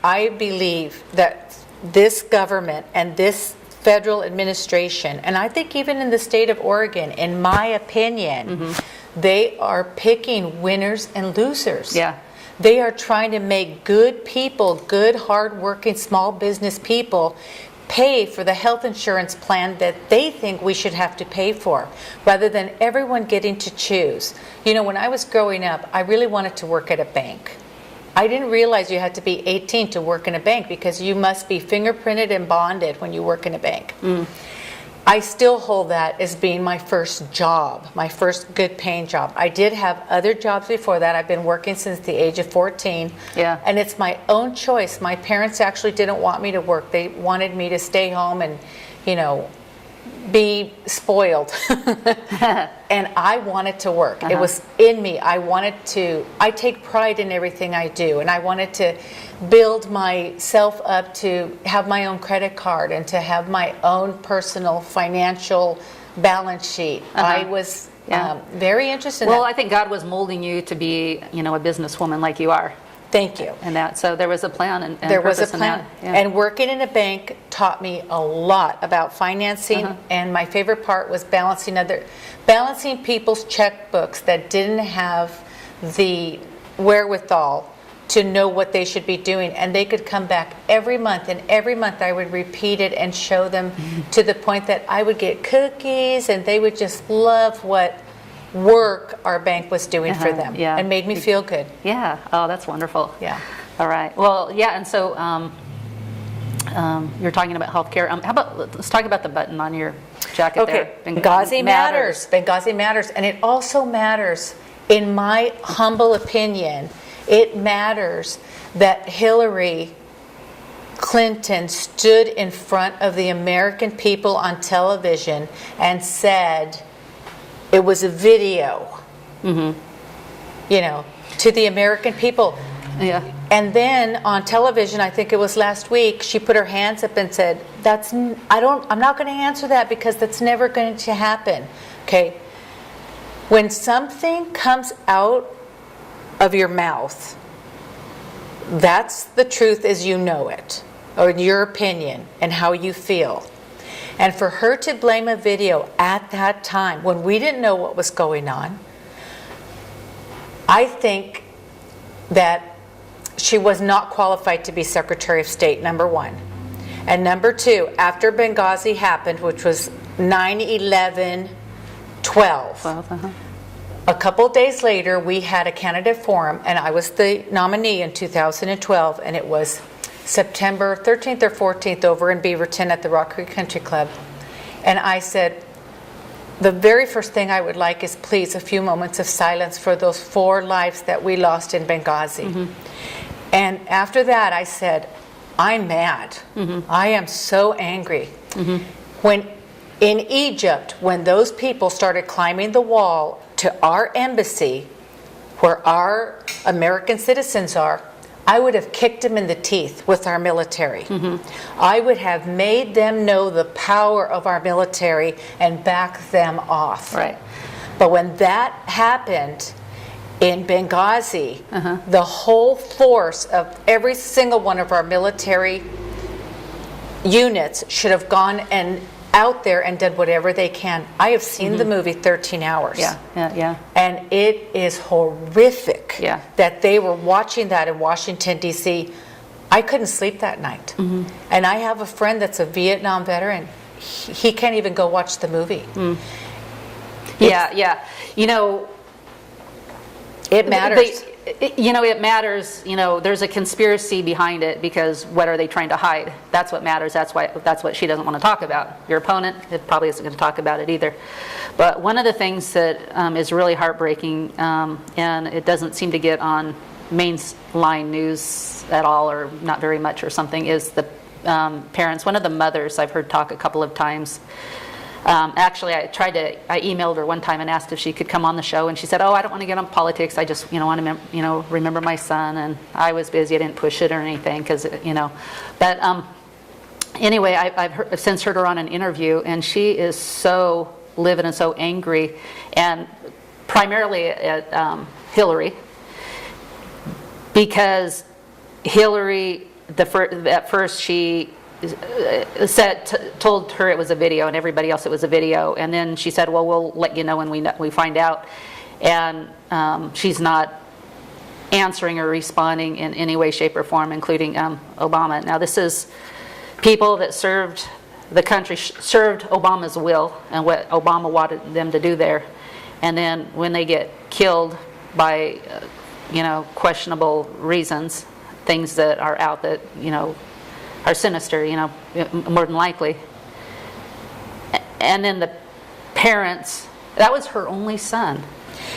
I believe that this government and this federal administration, and I think even in the state of Oregon, in my opinion, they are picking winners and losers. Yeah. They are trying to make good people, good, hard-working, small business people, pay for the health insurance plan that they think we should have to pay for, rather than everyone getting to choose. You know, when I was growing up, I really wanted to work at a bank. I didn't realize you had to be 18 to work in a bank, because you must be fingerprinted and bonded when you work in a bank. I still hold that as being my first job, my first good paying job. I did have other jobs before that. I've been working since the age of 14. Yeah. And it's my own choice. My parents actually didn't want me to work. They wanted me to stay home and, you know, be spoiled. And I wanted to work. It was in me. I take pride in everything I do, and I wanted to build myself up to have my own credit card and to have my own personal financial balance sheet. I was very interested in Well, that. I think God was molding you to be, you know, a businesswoman like you are. Thank you. And that, so there was a plan and There was a purpose in plan. that. Yeah. And working in a bank taught me a lot about financing. And my favorite part was balancing people's checkbooks that didn't have the wherewithal to know what they should be doing. And they could come back every month, and every month I would repeat it and show them to the point that I would get cookies, and they would just love what work our bank was doing for them. And made me feel good. Yeah. Oh, that's wonderful. Yeah. All right. Well, yeah. And so you're talking about healthcare. How about, let's talk about the button on your jacket there. Benghazi matters. Benghazi matters. And it also matters, in my humble opinion, it matters that Hillary Clinton stood in front of the American people on television and said, it was a video, you know, to the American people. Yeah. And then on television, I think it was last week, she put her hands up and said, I'm not going to answer that, because that's never going to happen. Okay. When something comes out of your mouth, that's the truth as you know it, or in your opinion and how you feel. And for her to blame a video at that time, when we didn't know what was going on, I think that she was not qualified to be Secretary of State, number one. And number two, after Benghazi happened, which was 9/11/12, a couple days later, we had a candidate forum, and I was the nominee in 2012, and it was September 13th or 14th over in Beaverton at the Rock Creek Country Club. And I said, the very first thing I would like is please a few moments of silence for those 4 lives that we lost in Benghazi. And after that, I said, I'm mad. I am so angry. When in Egypt, when those people started climbing the wall to our embassy, where our American citizens are, I would have kicked them in the teeth with our military. I would have made them know the power of our military and back them off. Right. But when that happened in Benghazi, the whole force of every single one of our military units should have gone and out there and did whatever they can. I have seen the movie 13 Hours. And it is horrific that they were watching that in Washington, D.C. I couldn't sleep that night. And I have a friend that's a Vietnam veteran. He can't even go watch the movie. You know, it matters. It matters. You know, there's a conspiracy behind it, because what are they trying to hide? That's what matters. That's what she doesn't want to talk about. Your opponent, it probably isn't going to talk about it either. But one of the things that is really heartbreaking, and it doesn't seem to get on mainline news at all, or not very much or something, is the parents. One of the mothers I've heard talk a couple of times. Actually, I emailed her one time and asked if she could come on the show, and she said, "Oh, I don't want to get on politics. I just, want to, remember my son." And I was busy. I didn't push it or anything, because, But anyway, I've since heard her on an interview, and she is so livid and so angry, and primarily at Hillary, because Hillary at first she told her it was a video, and everybody else it was a video, and then she said, well, we'll let you know when we find out. And she's not answering or responding in any way, shape, or form, including Obama. Now, this is people that served the country, served Obama's will and what Obama wanted them to do there. And then when they get killed by, questionable reasons, things that are out that, are sinister, more than likely. And then the parents, that was her only son.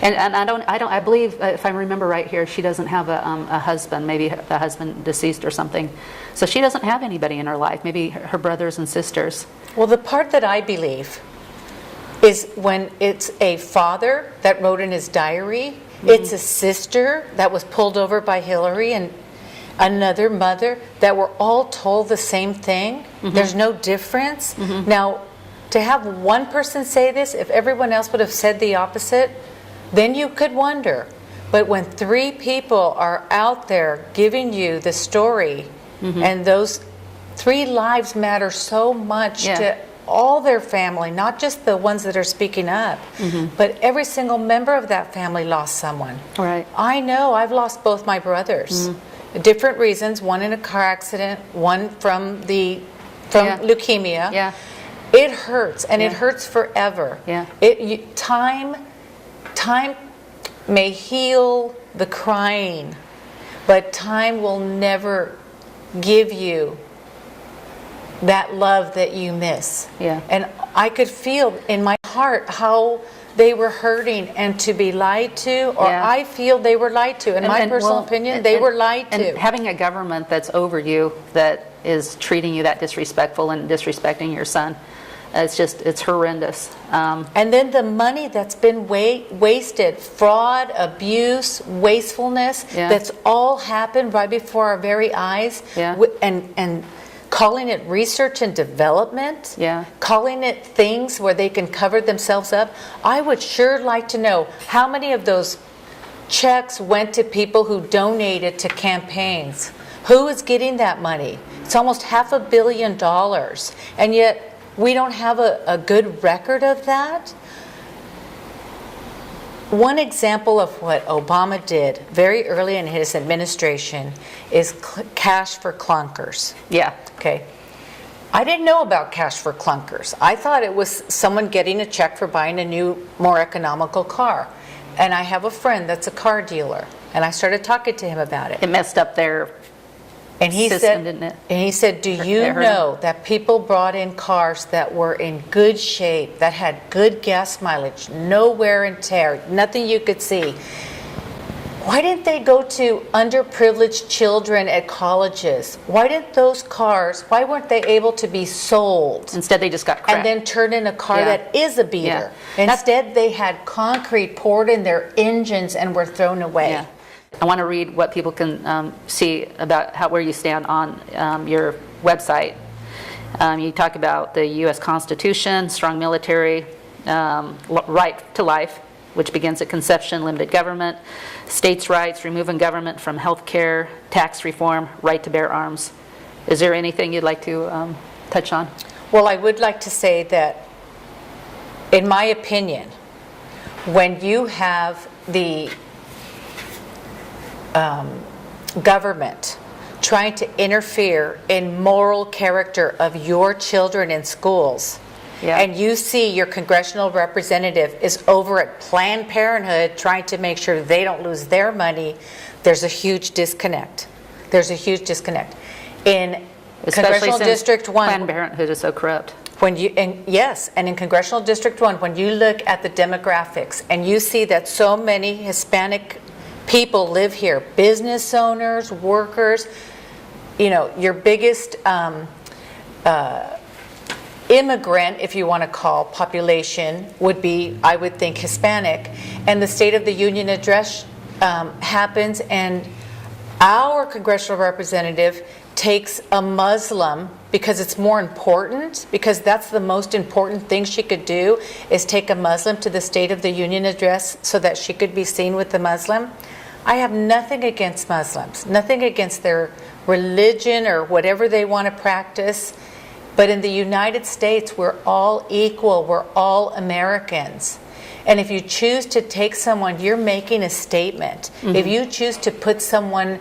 And I believe, if I remember right here, she doesn't have a husband, maybe the husband deceased or something. So she doesn't have anybody in her life, maybe her brothers and sisters. Well, the part that I believe is when it's a father that wrote in his diary, it's a sister that was pulled over by Hillary, and another mother, that were all told the same thing. There's no difference. Now, to have one person say this, if everyone else would have said the opposite, then you could wonder. But when 3 people are out there giving you the story, and those 3 lives matter so much to all their family, not just the ones that are speaking up, but every single member of that family lost someone. Right. I know, I've lost both my brothers. Different reasons, one in a car accident, one from leukemia. Yeah. It hurts, and it hurts forever. Yeah. Time may heal the crying, but time will never give you that love that you miss. Yeah. And I could feel in my heart how they were hurting, and to be lied to, or I feel they were lied to. In my personal opinion, they were lied to. And having a government that's over you, that is treating you that disrespectful and disrespecting your son, it's horrendous. And then the money that's been wasted, fraud, abuse, wastefulness, that's all happened right before our very eyes. And calling it research and development, calling it things where they can cover themselves up. I would sure like to know how many of those checks went to people who donated to campaigns. Who is getting that money? It's almost $500 million, and yet we don't have a good record of that. One example of what Obama did very early in his administration is cash for clunkers. Yeah. Okay. I didn't know about cash for clunkers. I thought it was someone getting a check for buying a new, more economical car. And I have a friend that's a car dealer, and I started talking to him about it. It messed up their system, didn't it? And he said, do you know that people brought in cars that were in good shape, that had good gas mileage, no wear and tear, nothing you could see? Why didn't they go to underprivileged children at colleges? Why weren't they able to be sold? Instead, they just got crap. And then turn in a car that is a beater. Instead, they had concrete poured in their engines and were thrown away. Yeah. I want to read what people can see about where you stand on your website. You talk about the U.S. Constitution, strong military, right to life, which begins at conception, limited government, states' rights, removing government from health care, tax reform, right to bear arms. Is there anything you'd like to touch on? Well, I would like to say that, in my opinion, when you have the government trying to interfere in moral character of your children in schools, and you see your congressional representative is over at Planned Parenthood trying to make sure they don't lose their money, there's a huge disconnect. There's a huge disconnect. In Congressional District 1, Planned Parenthood is so corrupt. and in Congressional District 1, when you look at the demographics and you see that so many Hispanic people live here, business owners, workers, your biggest immigrant, if you want to call, population would be, I would think, Hispanic. And the State of the Union address happens, and our congressional representative takes a Muslim because it's more important, because that's the most important thing she could do, is take a Muslim to the State of the Union address so that she could be seen with the Muslim. I have nothing against Muslims, nothing against their religion or whatever they want to practice. But in the United States, we're all equal. We're all Americans. And if you choose to take someone, you're making a statement. If you choose to put someone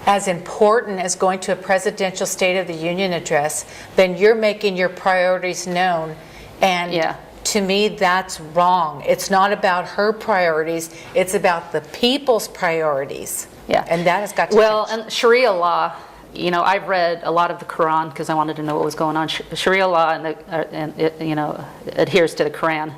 as important as going to a presidential State of the Union address, then you're making your priorities known. And to me, that's wrong. It's not about her priorities. It's about the people's priorities. Yeah. And that has got to Well, change. and Sharia law, you know, I've read a lot of the Quran because I wanted to know what was going on. Sharia law, and it, you know, adheres to the Quran.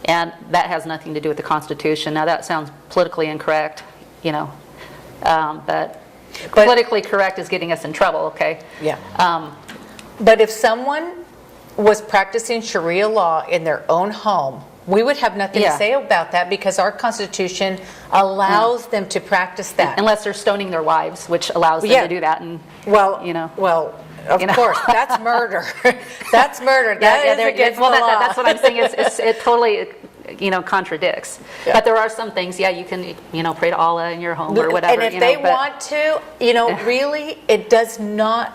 And that has nothing to do with the Constitution. Now, that sounds politically incorrect, you know, but politically correct is getting us in trouble, okay? Yeah. But if someone was practicing Sharia law in their own home, we would have nothing to say about that because our Constitution allows them to practice that. Unless they're stoning their wives, which allows them to do that. And, you know. Well, of course, that's murder. That's murder. That is against the law. That's what I'm saying. It totally, you know, contradicts. Yeah. But there are some things, you can, you know, pray to Allah in your home or whatever. And if they want to, you know, really, it does not.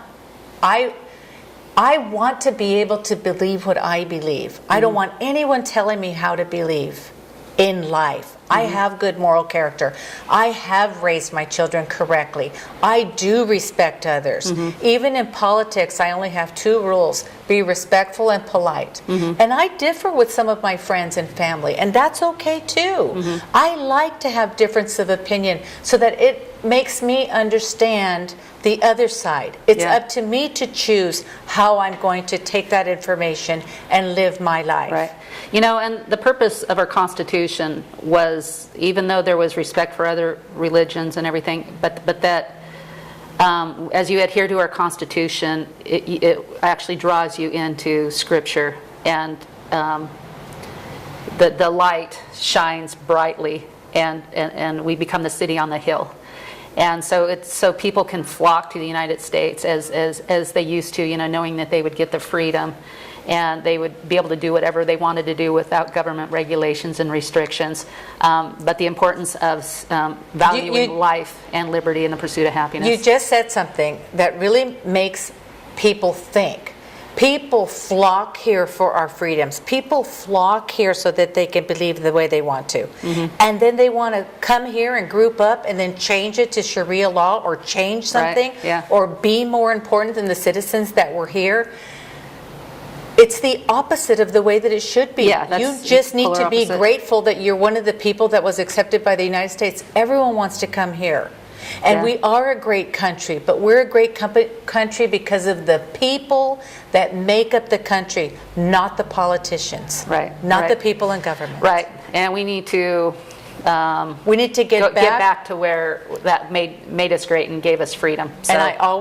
I want to be able to believe what I believe. I don't want anyone telling me how to believe in life. I have good moral character. I have raised my children correctly. I do respect others. Even in politics, I only have 2 rules: be respectful and polite. And I differ with some of my friends and family, and that's okay too. I like to have difference of opinion so that it makes me understand the other side. It's up to me to choose how I'm going to take that information and live my life. Right. You know, and the purpose of our Constitution was, even though there was respect for other religions and everything, but that as you adhere to our Constitution, it actually draws you into Scripture, and the light shines brightly, and we become the city on the hill. And so people can flock to the United States as they used to, you know, knowing that they would get the freedom and they would be able to do whatever they wanted to do without government regulations and restrictions. But the importance of valuing life and liberty and the pursuit of happiness. You just said something that really makes people think. People flock here for our freedoms. People flock here so that they can believe the way they want to. And then they want to come here and group up and then change it to Sharia law or change something or be more important than the citizens that were here. It's the opposite of the way that it should be. You just need to be grateful that you're one of the people that was accepted by the United States. Everyone wants to come here. And we are a great country, but we're a great country because of the people that make up the country, not the politicians. Not the people in government. And we need to get back to where that made us great and gave us freedom. And I always